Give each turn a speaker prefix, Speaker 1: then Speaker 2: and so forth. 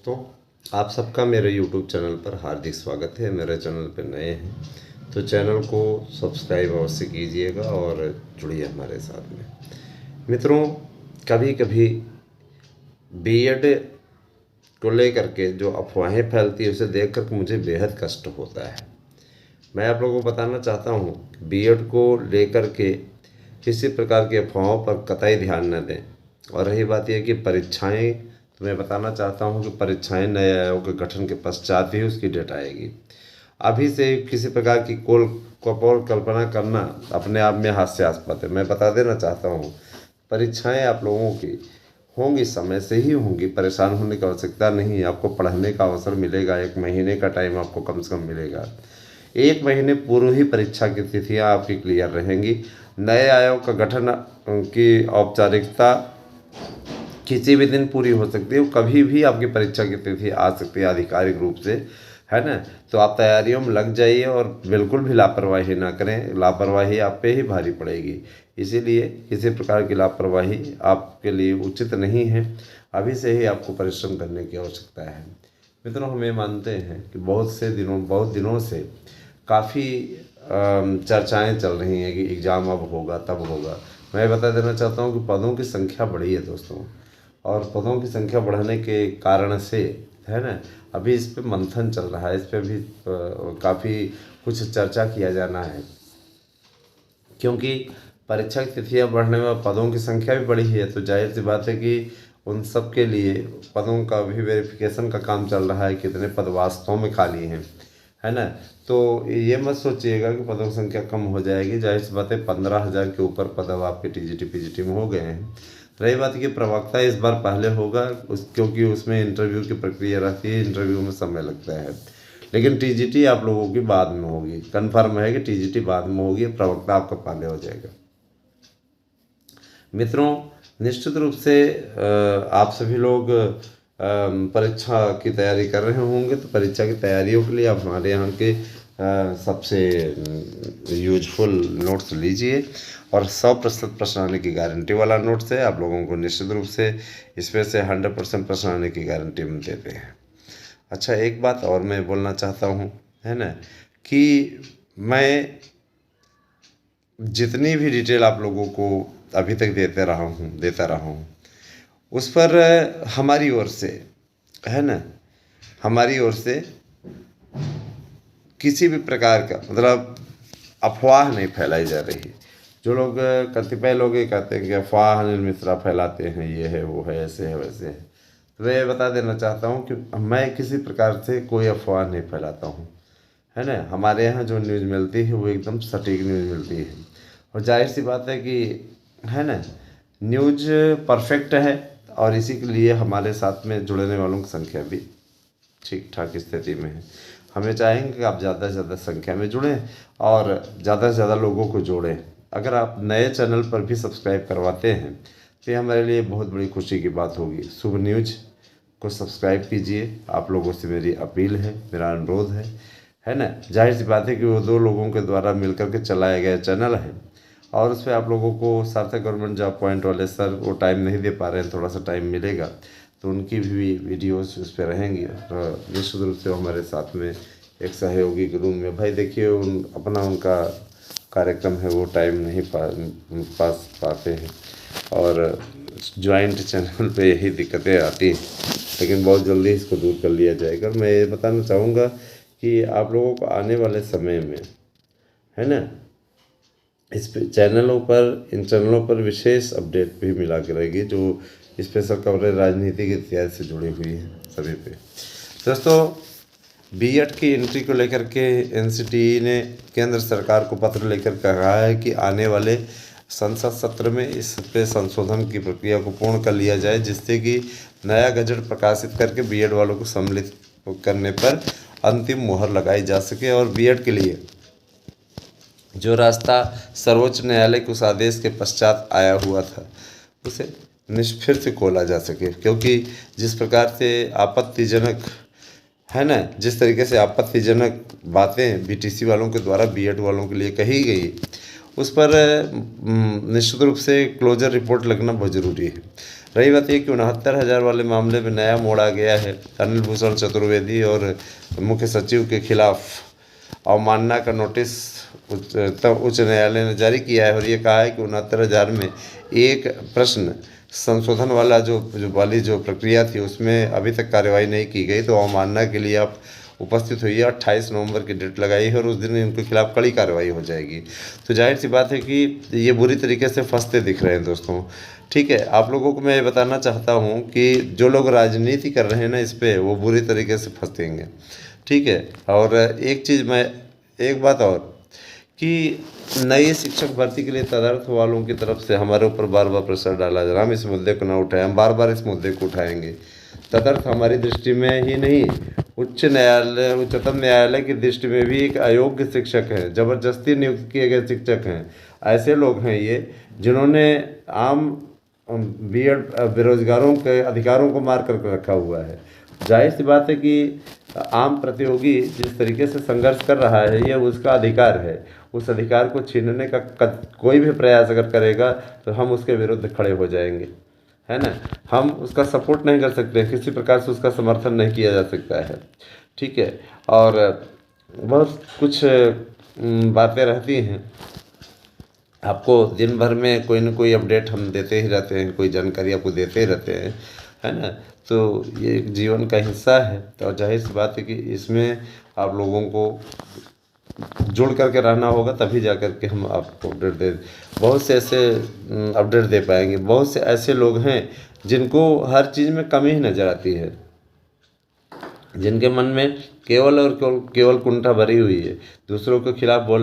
Speaker 1: दोस्तों, आप सबका मेरे YouTube चैनल पर हार्दिक स्वागत है। मेरे चैनल पर नए हैं तो चैनल को सब्सक्राइब अवश्य कीजिएगा और जुड़िए हमारे साथ में। मित्रों, कभी कभी बीएड को लेकर के जो अफवाहें फैलती है उसे देख कर मुझे बेहद कष्ट होता है। मैं आप लोगों को बताना चाहता हूँ, बीएड को लेकर के किसी प्रकार की अफवाहों पर कतई ध्यान न दें। और रही बात यह कि परीक्षाएं, तो मैं बताना चाहता हूं कि परीक्षाएं नए आयोग के गठन के पश्चात ही उसकी डेट आएगी। अभी से किसी प्रकार की कपोल कल्पना करना अपने आप में हास्यास्पद है। मैं बता देना चाहता हूं, परीक्षाएं आप लोगों की होंगी, समय से ही होंगी, परेशान होने की आवश्यकता नहीं है। आपको पढ़ने का अवसर मिलेगा, 1 महीने का टाइम आपको कम से कम मिलेगा। 1 महीने पूर्व ही परीक्षा की तिथियां आपकी क्लियर रहेंगी। नए आयोग का गठन की औपचारिकता किसी भी दिन पूरी हो सकती है, कभी भी आपकी परीक्षा की तिथि आ सकती है आधिकारिक रूप से, है ना। तो आप तैयारियों में लग जाइए और बिल्कुल भी लापरवाही ना करें। लापरवाही आप पे ही भारी पड़ेगी। इसीलिए किसी प्रकार की लापरवाही आपके लिए उचित नहीं है। अभी से ही आपको परिश्रम करने की आवश्यकता है। मित्रों, हमें मानते हैं कि बहुत दिनों से काफ़ी चर्चाएं चल रही हैं कि एग्ज़ाम अब होगा तब होगा। मैं बता देना चाहता हूं कि पदों की संख्या बढ़ी है दोस्तों, और पदों की संख्या बढ़ने के कारण से, है ना, अभी इस पे मंथन चल रहा है। इस पे भी काफ़ी कुछ चर्चा किया जाना है, क्योंकि परीक्षा की तिथियाँ बढ़ने में पदों की संख्या भी बढ़ी है। तो जाहिर सी बात है कि उन सब के लिए पदों का भी वेरिफिकेशन का काम चल रहा है, कितने पद वास्तव में खाली हैं, है ना। तो ये मत सोचिएगा कि पदों की संख्या कम हो जाएगी। जाहिर सी बात है, 15,000 के ऊपर पद अब आपके टीजीटी पीजीटी में हो गए हैं। रही बात कि प्रवक्ता इस बार पहले होगा, क्योंकि उसमें इंटरव्यू की प्रक्रिया रहती है, इंटरव्यू में समय लगता है। लेकिन टीजीटी आप लोगों की बाद में होगी। कन्फर्म है कि टीजीटी बाद में होगी, प्रवक्ता आपका पहले हो जाएगा। मित्रों, निश्चित रूप से आप सभी लोग परीक्षा की तैयारी कर रहे होंगे। तो परीक्षा की तैयारियों के लिए आप हमारे यहाँ के सबसे यूजफुल नोट्स लीजिए, और 100% प्रश्न आने की गारंटी वाला नोट्स है। आप लोगों को निश्चित रूप से इसमें से 100% प्रश्न आने की गारंटी हम देते हैं। अच्छा, एक बात और मैं बोलना चाहता हूँ, है ना, कि मैं जितनी भी डिटेल आप लोगों को अभी तक देता रहा हूँ उस पर हमारी ओर से, है ना, हमारी ओर से किसी भी प्रकार का मतलब अफवाह नहीं फैलाई जा रही। जो लोग, कतिपय लोग ये कहते हैं कि अफवाह अनिल मिश्रा फैलाते हैं, ये है वो है, ऐसे है वैसे है। तो मैं बता देना चाहता हूँ कि मैं किसी प्रकार से कोई अफवाह नहीं फैलाता हूँ, है ना। हमारे यहाँ जो न्यूज़ मिलती है वो एकदम सटीक न्यूज़ मिलती है। और जाहिर सी बात है कि, है ना, न्यूज़ परफेक्ट है, और इसी के लिए हमारे साथ में जुड़ने वालों की संख्या भी ठीक ठाक स्थिति में है। हमें चाहेंगे कि आप ज़्यादा से ज़्यादा संख्या में जुड़ें और ज़्यादा से ज़्यादा लोगों को जोड़ें। अगर आप नए चैनल पर भी सब्सक्राइब करवाते हैं तो ये हमारे लिए बहुत बड़ी खुशी की बात होगी। शुभ न्यूज़ को सब्सक्राइब कीजिए। आप लोगों से मेरी अपील है, मेरा अनुरोध है ना। जाहिर सी बात है कि वो 2 लोगों के द्वारा मिलकर के चलाया गया चैनल है, और उस पर आप लोगों को सार्थक गवर्नमेंट जॉब पॉइंट वाले सर वो टाइम नहीं दे पा रहे हैं, थोड़ा सा टाइम मिलेगा तो उनकी भी वीडियोस उस पर रहेंगी। और निश्चित रूप से हमारे साथ में एक सहयोगी के रूम में, भाई देखिए, उनका कार्यक्रम है, वो टाइम नहीं पास पाते हैं, और ज्वाइंट चैनल पे यही दिक्कतें आती हैं, लेकिन बहुत जल्दी इसको दूर कर लिया जाएगा। मैं ये बताना चाहूँगा कि आप लोगों को आने वाले समय में, है ना, इस चैनलों पर, इन चैनलों पर विशेष अपडेट भी मिला करेगी, जो स्पेशल कवरेज राजनीति के इतिहास से जुड़ी हुई है सभी पे। दोस्तों, बीएड की एंट्री को लेकर के एनसीटीई ने केंद्र सरकार को पत्र लेकर कहा है कि आने वाले संसद सत्र में इस पे संशोधन की प्रक्रिया को पूर्ण कर लिया जाए, जिससे कि नया गजट प्रकाशित करके बीएड वालों को सम्मिलित करने पर अंतिम मुहर लगाई जा सके, और बीएड के लिए जो रास्ता सर्वोच्च न्यायालय के उस आदेश के पश्चात आया हुआ था उसे फिर से खोला जा सके। क्योंकि जिस प्रकार से आपत्तिजनक, है ना, जिस तरीके से आपत्तिजनक बातें बीटीसी वालों के द्वारा बीएड वालों के लिए कही गई, उस पर निश्चित रूप से क्लोजर रिपोर्ट लगना बहुत ज़रूरी है। रही बात ये कि 69,000 वाले मामले में नया मोड़ आ गया है। अनिल भूषण चतुर्वेदी और मुख्य सचिव के खिलाफ अवमानना का नोटिस उच्च न्यायालय ने जारी किया है और ये कहा है कि 69,000 में एक प्रश्न संशोधन वाला जो प्रक्रिया थी उसमें अभी तक कार्रवाई नहीं की गई, तो अवमानना के लिए आप उपस्थित हुई है। 28 नवंबर की डेट लगाई है और उस दिन इनके खिलाफ कड़ी कार्रवाई हो जाएगी। तो जाहिर सी बात है कि ये बुरी तरीके से फंसते दिख रहे हैं दोस्तों। ठीक है, आप लोगों को मैं ये बताना चाहता हूँ कि जो लोग राजनीति कर रहे हैं ना इस पर, वो बुरी तरीके से फंसेंगे। ठीक है, और एक बात और कि नई शिक्षक भर्ती के लिए तदर्थ वालों की तरफ से हमारे ऊपर बार बार प्रेशर डाला जा रहा है। हम इस मुद्दे को ना उठाएं, हम बार बार इस मुद्दे को उठाएंगे। तदर्थ हमारी दृष्टि में ही नहीं, उच्चतम न्यायालय की दृष्टि में भी एक अयोग्य शिक्षक है, जबरदस्ती नियुक्त किए गए शिक्षक हैं। ऐसे लोग हैं ये जिन्होंने आम बीएड बेरोजगारों के अधिकारों को मार कर रखा हुआ है। जाहिर सी बात है कि आम प्रतियोगी जिस तरीके से संघर्ष कर रहा है, ये उसका अधिकार है। उस अधिकार को छीनने का कोई भी प्रयास अगर करेगा तो हम उसके विरुद्ध खड़े हो जाएंगे, है ना। हम उसका सपोर्ट नहीं कर सकते, किसी प्रकार से उसका समर्थन नहीं किया जा सकता है। ठीक है, और बहुत कुछ बातें रहती हैं, आपको दिन भर में कोई ना कोई अपडेट हम देते ही रहते हैं, कोई जानकारी आपको देते ही रहते हैं, है ना। तो ये एक जीवन का हिस्सा है और जाहिर सी बात है कि इसमें आप लोगों को जुड़ करके रहना होगा, तभी जा कर के हम आपको अपडेट दे, बहुत से ऐसे अपडेट दे पाएंगे। बहुत से ऐसे लोग हैं जिनको हर चीज़ में कमी ही नज़र आती है, जिनके मन में केवल और केवल कुंठा भरी हुई है, दूसरों के खिलाफ बोल